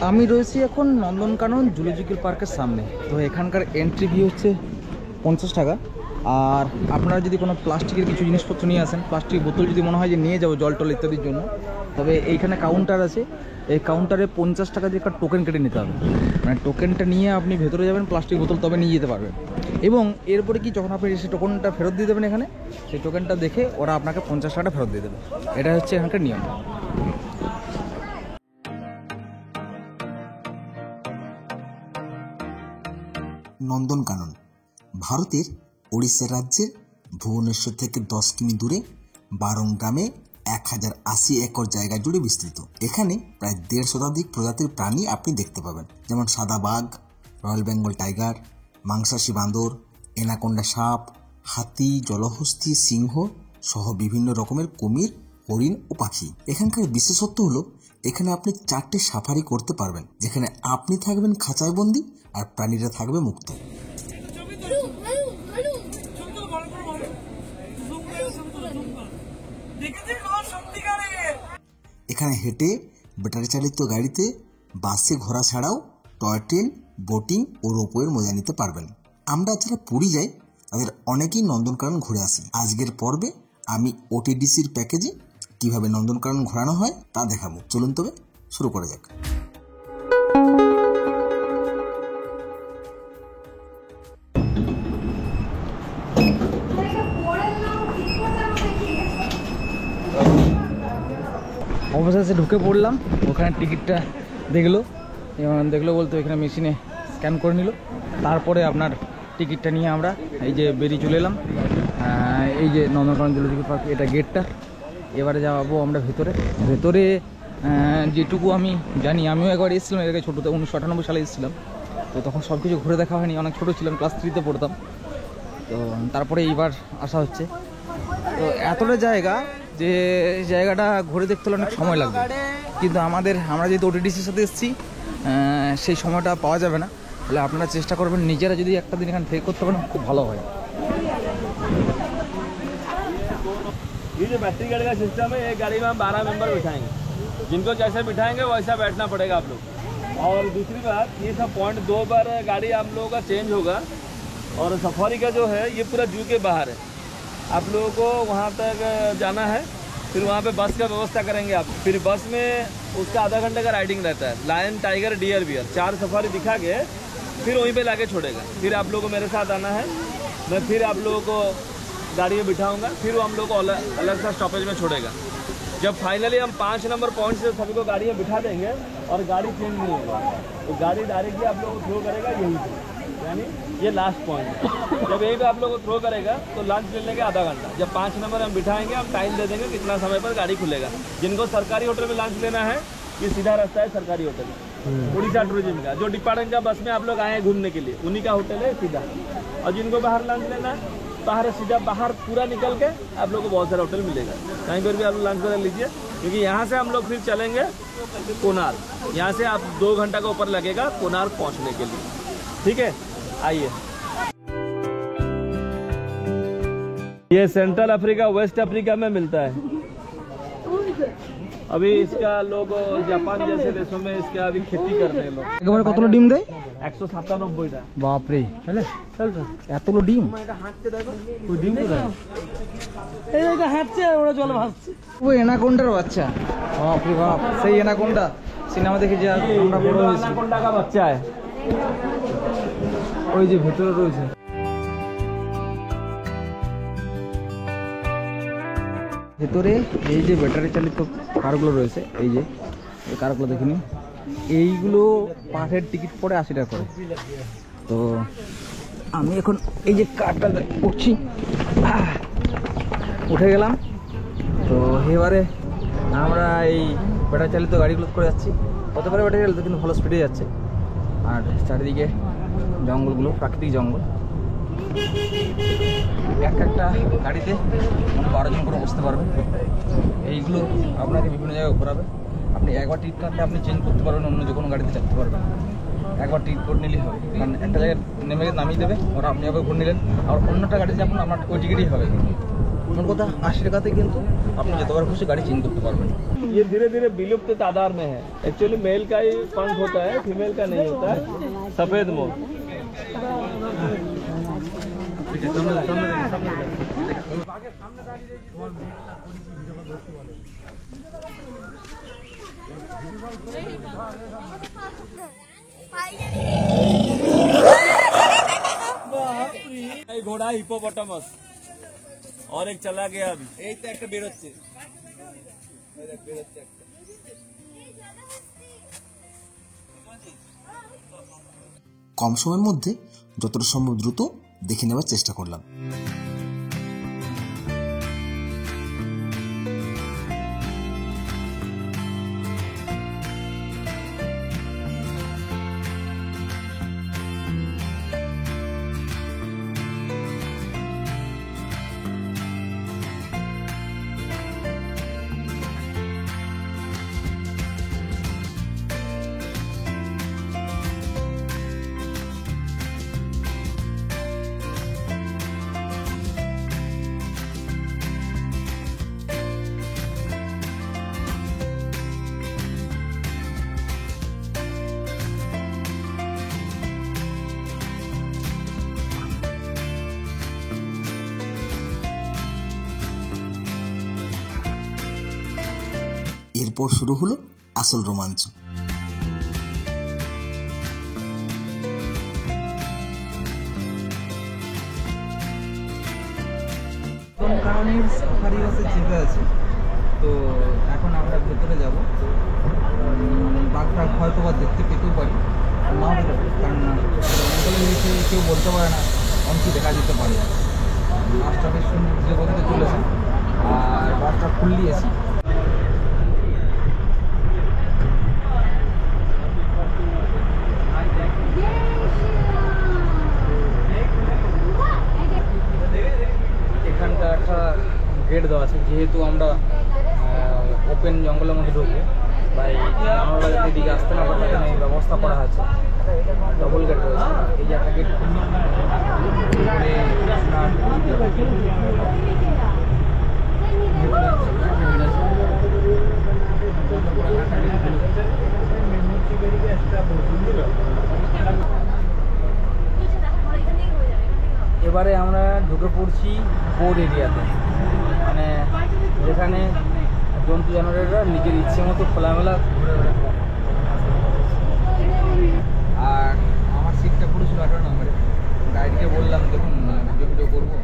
আমি রয়েছি এখন নন্দনকানন জুলজিক্যাল পার্কের সামনে। তো এখানকার এন্ট্রি ফি হচ্ছে 50 টাকা। আর আপনারা যদি কোনো প্লাস্টিকের কিছু জিনিসপত্র নিয়ে আসেন, প্লাস্টিক বোতল যদি মনে হয় যে নিয়ে যাবো জল টল ইত্যাদির জন্য, তবে এইখানে কাউন্টার আছে। এই কাউন্টারে 50 টাকা দিয়ে একটা টোকেন কেটে নিতে হবে। মানে টোকেনটা নিয়ে আপনি ভেতরে যাবেন, প্লাস্টিক বোতল তবে নিয়ে যেতে পারবেন। এবং এরপরে কি, যখন আপনি সেই টোকেনটা ফেরত দিয়ে দেবেন এখানে, সেই টোকেনটা দেখে ওরা আপনাকে 50 টাকাটা ফেরত দিয়ে দেবে। এটা হচ্ছে এখানকার নিয়ম। নন্দনকানন ভারতের ওড়িশা রাজ্যের ভুবনেশ্বর থেকে 10 কিমি দূরে বারং গ্রামে 1080 একর জায়গা জুড়ে বিস্তৃত। এখানে প্রায় 150 শতাধিক প্রজাতির প্রাণী আপনি দেখতে পাবেন, যেমন সাদা বাঘ, রয়্যাল বেঙ্গল টাইগার, মাংসাশী বাঁদর, এনাকোন্ডা সাপ, হাতি, জলহস্তী, সিংহ সহ বিভিন্ন রকমের কুমির, হরিণ ও পাখি। এখানকার বিশেষত্ব হলো এখানে আপনি 4টে সাফারি করতে পারবেন, যেখানে আপনি থাকবেন খাঁচায় বন্দি আর প্রাণীরা থাকবে মুক্ত। এখানে হেঁটে, ব্যাটারি চালিত গাড়িতে, বাসে ঘোরা ছাড়াও টয় ট্রেন, বোটিং ও রোপওয়ের মজা নিতে পারবেন। আমরা যারা পুরী যাই তাদের অনেকেই নন্দনকানন ঘুরে আসি। আজকের পর্বে আমি ওটিডিসির প্যাকেজে কিভাবে নন্দনকানন ঘোরানো হয় তা দেখাবো। চলুন তবে শুরু করা যাক। অবশেষে ঢুকে পড়লাম। ওখানে টিকিটটা দেখলো বলতে এখানে মেশিনে স্ক্যান করে নিল। তারপরে আপনার টিকিটটা নিয়ে আমরা এই যে বেরিয়ে চলে এলাম। এই যে নন্দনকানন জুলজিক্যাল পার্ক, এটা গেটটা। এবারে যাবো আমরা ভেতরে। যেটুকু আমি জানি, আমিও একবার এসেছিলাম এর আগে ছোটোতে, 1998 সালে এসেছিলাম। তো তখন সব কিছু ঘুরে দেখা হয়নি, অনেক ছোটো ছিলাম, ক্লাস 3-তে পড়তাম। তো তারপরে এইবার আসা হচ্ছে। তো এতটা জায়গা, যে জায়গাটা ঘুরে দেখতে হলে অনেক সময় লাগবে, কিন্তু আমরা যেহেতু ওটিডিসির সাথে এসেছি, সেই সময়টা পাওয়া যাবে না। তাহলে আপনারা চেষ্টা করবেন নিজেরা যদি একটা দিন এখানে থেকে করতে পারেন, খুব ভালো হয়। ये जो बैटरी गाड़ी का सिस्टम है, एक गाड़ी में हम 12 मेंबर बिठाएंगे। जिनको जैसे बिठाएंगे वैसा बैठना पड़ेगा आप लोग। और दूसरी बात, ये सब पॉइंट 2 बार गाड़ी आप लोगों का चेंज होगा। और सफारी का जो है ये पूरा जू के बाहर है। आप लोगों को वहाँ तक जाना है, फिर वहाँ पे बस का व्यवस्था करेंगे आप। फिर बस में उसका आधा घंटे का राइडिंग रहता है, lion, tiger, deer, bear 4 safari दिखा के फिर वहीं पे लाके छोड़ेगा। फिर आप लोगों को मेरे साथ आना है, मैं फिर आप लोगों को गाड़ी में बिठाऊंगा, फिर वो हम लोग को अलग सा स्टॉपेज में छोड़ेगा। जब फाइनली हम 5 नंबर पॉइंट से सभी को गाड़ी में बिठा देंगे और गाड़ी चेंज नहीं होगा, तो गाड़ी डायरेक्टली आप लोग को थ्रो करेगा यहीं से, यानी ये लास्ट पॉइंट है। जब यहीं पे आप लोग को थ्रो करेगा तो लंच लेने के आधा घंटा। जब 5 नंबर हम बिठाएंगे, हम टाइम दे देंगे कितना समय पर गाड़ी खुलेगा। जिनको सरकारी होटल में लंच लेना है, ये सीधा रास्ता है सरकारी होटल, उड़ीसा टूरिज्म का। जो डिपार्टमेंट का बस में आप लोग आए हैं घूमने के लिए, उन्हीं का होटल है सीधा। और जिनको बाहर लंच लेना है, बाहर सीधा बाहर पूरा निकल के आप लोग को बहुत सारा होटल मिलेगा, कहीं पर भी आप लोग लंच कर लीजिए। क्योंकि यहाँ से हम लोग फिर चलेंगे कोणार्क। यहाँ से आप 2 घंटा का ऊपर लगेगा कोणार्क पहुँचने के लिए। ठीक है, आइए। ये सेंट्रल अफ्रीका, वेस्ट अफ्रीका में मिलता है। अभी इसका लोग जापान जैसे देशों में इसका अभी खेती कर रहे हैं लोग। একবারে কতগুলো ডিম দেয়? 197টা। বাপরে, এতগুলো ডিম! ওই ডিম কোথায়? এই জায়গা হাঁটছে, ওরা জলে ভাসছে। ওই এনাকোন্ডার বাচ্চা, বাপরে বাপ! সেই এনাকোন্ডা সিনেমা দেখে যে আমরা বড় হয়েছি। एनाकोंडा का बच्चा है, ওই যে ভেতরে রয়েছে। ভেতরে এই যে ব্যাটারি চালিত কারগুলো রয়েছে, এই যে এই কারগুলো দেখে নিন। এইগুলো পাঠের টিকিট পড়ে 80 টাকা করে। তো আমি এখন এই যে কারটা উঠছি, উঠে গেলাম। তো এবারে আমরা এই ব্যাটারি চালিত গাড়িগুলো করে যাচ্ছি। হতে পারে ব্যাটারি চালিত, কিন্তু ভালো স্পিডে যাচ্ছে। আর চারিদিকে জঙ্গলগুলো, প্রাকৃতিক জঙ্গল। একটা গাড়িতে 12 জন করে বসতে পারবেন। এইগুলো আপনাকে বিভিন্ন জায়গায় ঘোরাবে। আপনি একবার টিকিট কাটলে আপনি চেঞ্জ করতে পারবেন, অন্য যে কোনো গাড়িতে চাপতে পারবেন। একবার টিকিট করে নিলেই হবে, কারণ একটা জায়গায় নামিয়ে দেবে ওরা, আপনি একবার ঘুরে নিলেন। আর অন্যটা গাড়িতে যাবেন, আপনার ওই টিকিটই হবে। মোট কথা 80 টাকাতে কিন্তু আপনি যতবার খুশি গাড়ি চেঞ্জ করতে পারবেন। ये धीरे धीरे विलुप्त तादाद में है। एक्चुअली मेल का ही पंख होता है, फीमेल का नहीं होता है। सफेद मोर घोड़ा हिपोपोटामस और एक चला गया अभी एक तो एक बेरोচ্ছে কম সময়ের মধ্যে যতটা সম্ভব দ্রুত দেখে নেওয়ার চেষ্টা করলাম। এরপর শুরু হলো আসল রোমাঞ্চ। কারণের সাফারি বাসে চেপে আছে, তো এখন আমরা ভেতরে যাব। বাঘটা হয়তো বা দেখতে পেতেও পারি, নাও পেতে পারি, কারণ জঙ্গলে এসে কেউ বলতে পারে না অনেক দেখা যেতে পারে। বাসটা বেশ সুন্দর ধীরে গতিতে চলেছে, আর বাসটা ফুললি এসি। এখানটা একটা গেট দেওয়া আছে, যেহেতু আমরা ওপেন জঙ্গলের মধ্যে ঢুকবো, তাই আমরা যাতে এদিকে আসতে না পারে এখানে ব্যবস্থা করা আছে। ডবল গেট রয়েছে, এই যে একটা গেট এবারে আমরা ঢুকে পড়ছি বোর্ড এরিয়াতে, মানে যেখানে জন্তু জানোয়ারেরা নিজের ইচ্ছে মতো খোলামেলা ঘুরে বেড়ায়। আর আমার সিটটা পড়েছিল 18 নম্বরে। গাইডকে বললাম, দেখুন ভিডিও করবো,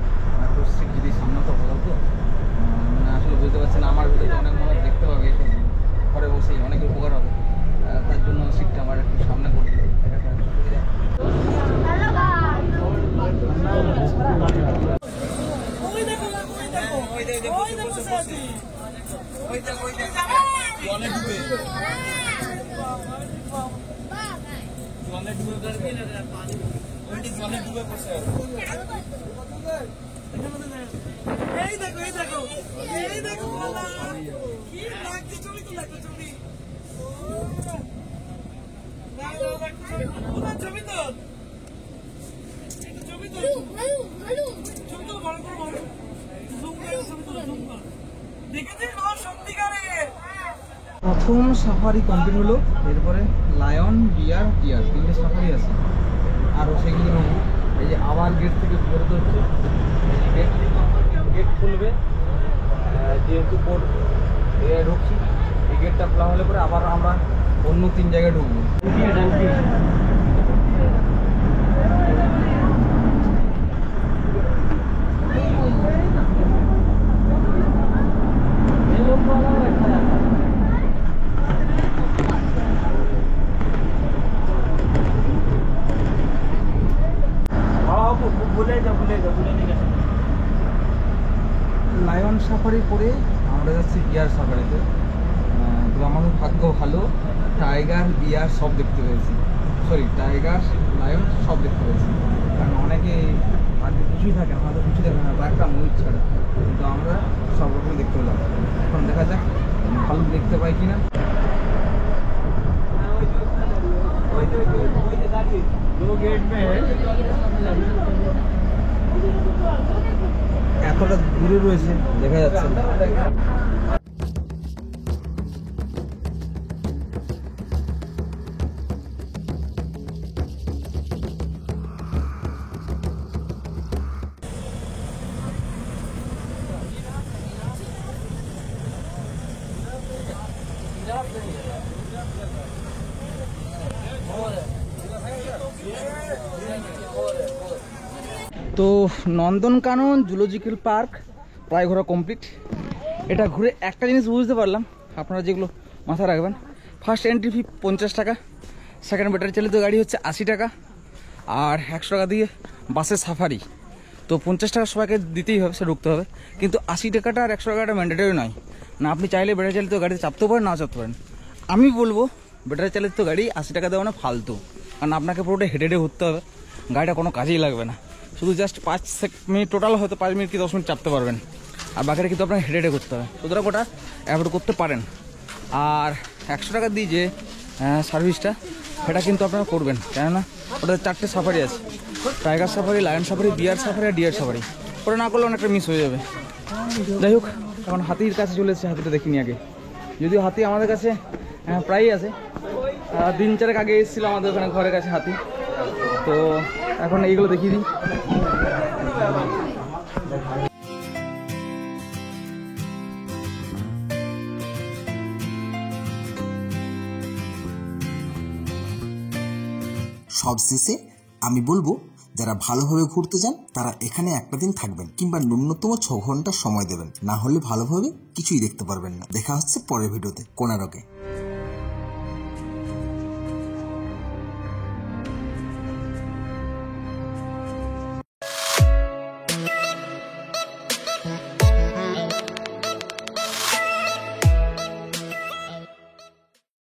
একটু সিট যদি সামনে তো ভালো হতো। মানে আসলে বুঝতে পারছি না, আমার ভিডিওতে অনেক মানুষ দেখতে পাবে, এসব ঘরে বসেই অনেক উপকার হবে। তার জন্য সিটটা আমার একটু সামনে করে দিল। প্রথম সাফারি কমপ্লিট হলো, এরপরে লায়ন, বিয়ার, টিয়ার 3টে সাফারি আছে। আরও সেগুলো নেবো। এই যে আবার গেট থেকে বেরোতে হচ্ছে, গেট খুলবে, যেহেতু বোর্ড ঢুকছি, এই গেটটা খোলা হলে পরে আবার আমরা অন্য 3 জায়গায় ঢুকবো। লায়ন সাফারি করে আমরা যাচ্ছি বিয়ার সাফারিতে। তো আমাদের ভাগ্য ভালো, টাইগার, বিয়ার সব দেখতে পেয়েছি। সরি, টাইগার, লায়ন সব দেখতে পেয়েছি। কারণ অনেকে বাড়িতে কিছুই থাকে, আমাদের কিছু দেখে না, বা একটা ময়ূর ছাড়া, কিন্তু আমরা সব রকমই দেখতে পেলাম। এখন দেখা যাক ভালো দেখতে পাই কিনা। এতটা দূরে রয়েছে, দেখা যাচ্ছে না। তো নন্দনকানন জুলজিক্যাল পার্ক প্রায় ঘোরা কমপ্লিট। এটা ঘুরে একটা জিনিস বুঝতে পারলাম, আপনারা যেগুলো মাথায় রাখবেন, ফার্স্ট এন্ট্রি ফি 50 টাকা, সেকেন্ড ব্যাটারি চালিত গাড়ি হচ্ছে 80 টাকা, আর 100 টাকা দিয়ে বাসের সাফারি। তো 50 টাকা সবাইকে দিতেই হবে, সে ঢুকতে হবে, কিন্তু 80 টাকাটা আর 100 টাকাটা ম্যান্ডেটরি নয় না। আপনি চাইলে ব্যাটারি চালিত গাড়িতে চাপতেও পারেন, না চাপতে পারেন। আমি বলবো ব্যাটারি চালিত গাড়ি 80 টাকা দেওয়া না ফালতু, কারণ আপনাকে পুরোটা হেঁটে হেঁটে ঘুরতে হবে, গাড়িটা কোনো কাজেই লাগবে না। শুধু জাস্ট 5 মিনিট, টোটাল হয়তো 5 মিনিট কি 10 মিনিট চাপতে পারবেন, আর বাকিটা কিন্তু আপনাকে হেঁটে হেঁটে করতে হবে। সুতরাং ওটা অ্যাভয়েড করতে পারেন। আর 100 টাকা দিয়ে যে সার্ভিসটা, সেটা কিন্তু আপনারা করবেন, কেননা ওটাতে 4টে সাফারি আছে, টাইগার সাফারি, লায়ন সাফারি, বিয়ার সাফারি আর ডিয়ার সাফারি। ওটা না করলে অনেকটা মিস হয়ে যাবে। যাই হোক, এখন হাতির কাছে চলে এসেছে, হাতিটা দেখিনি আগে, যদিও হাতি আমাদের কাছে প্রায়ই আছে। 3-4 আগে এসেছিলো আমাদের ওখানে ঘরের কাছে হাতি। তো এখন এইগুলো দেখিয়ে দিই। সবশেষে আমি বলবো, যারা ভালোভাবে ঘুরতে যান তারা এখানে একটা দিন থাকবেন, কিংবা ন্যূনতম 6 ঘন্টা সময় দেবেন, না হলে ভালোভাবে কিছুই দেখতে পারবেন না। দেখা হচ্ছে পরের ভিডিওতে কোনারকে।